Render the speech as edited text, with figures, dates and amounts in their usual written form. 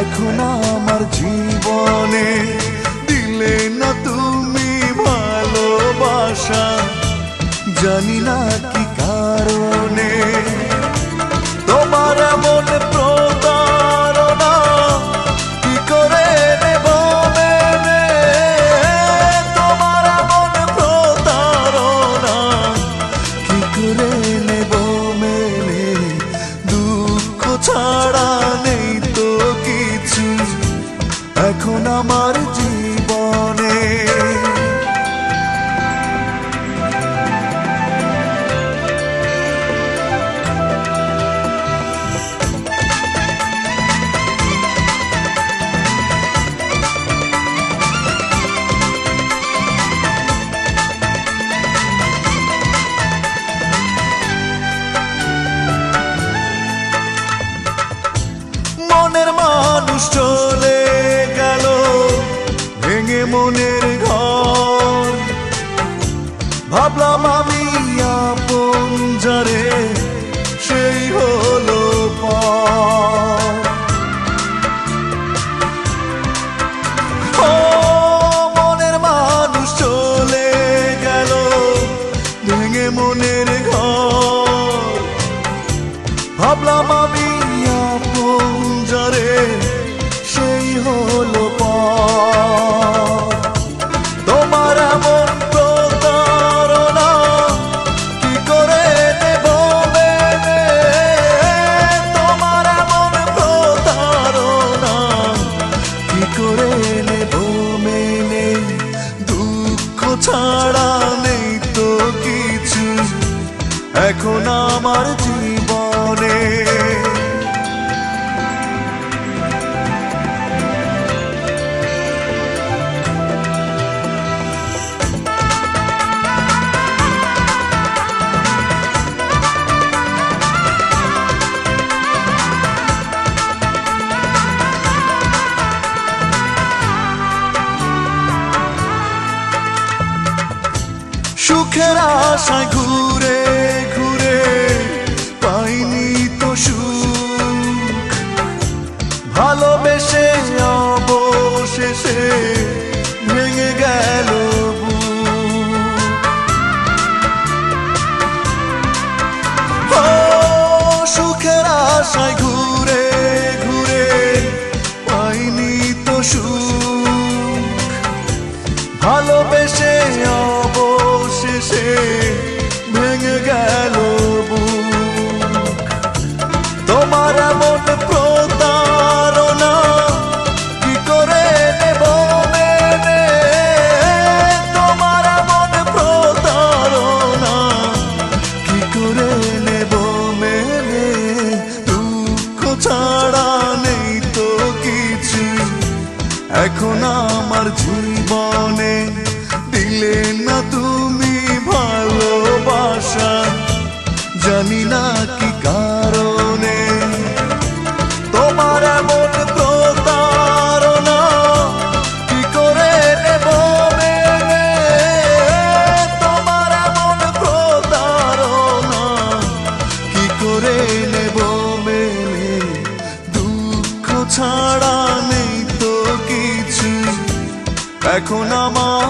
এখন আমার জীবনে দিলে না তুমি ভালোবাসা, জানি না কি কারণে তোমার এমন প্রতারণা কি করে নেব মেনে, তোমার এমন প্রতারণা কি করে নেব মেনে, দুঃখ ছাড়া নেই তো কিছু এখন আমার জীবনে। মনের মানুষ চলে গেল ভেঙে মনের ঘর, ভাবলাম আমি আপন যারে সেই হলো পর। ও মনের মানুষ চলে গেল ভেঙে মনের ঘর, ভাবলাম আমি আপন যারে সেই হলো পর। তোমার এমন প্রতারণা কি করে নেব মেনে, তোমার এমন প্রতারণা কি করে নেব মেনে, দুঃখ ছাড়া নেই তো কিছু এখন আমার জীবনে। সুখের আশায় ঘুরে ঘুরে পাইনি তো সুখ, ভালোবেসে অবশেষে ভেঙে গেল বুক। ও সুখের আশায় ঘুরে ঘুরে পাইনি তো সুখ, ভালোবেসে অবশেষে ভেঙে গেল বুক। তোমার এমন প্রতারণা কি করে নেব মেনে, তোমার এমন প্রতারণা কি করে নেব মেনে, দুঃখ ছাড়া নেই তো কিছু এখন আমার জীবনে। দিলে না তুমি ভালোবাসা, জানি না কি কারণে, তোমার এমন প্রতারণা কি করে নেব মেনে, তোমার এমন প্রতারণা কি করে নেব মেনে, দুঃখ ছাড়া নেই তো কিছু এখন আমার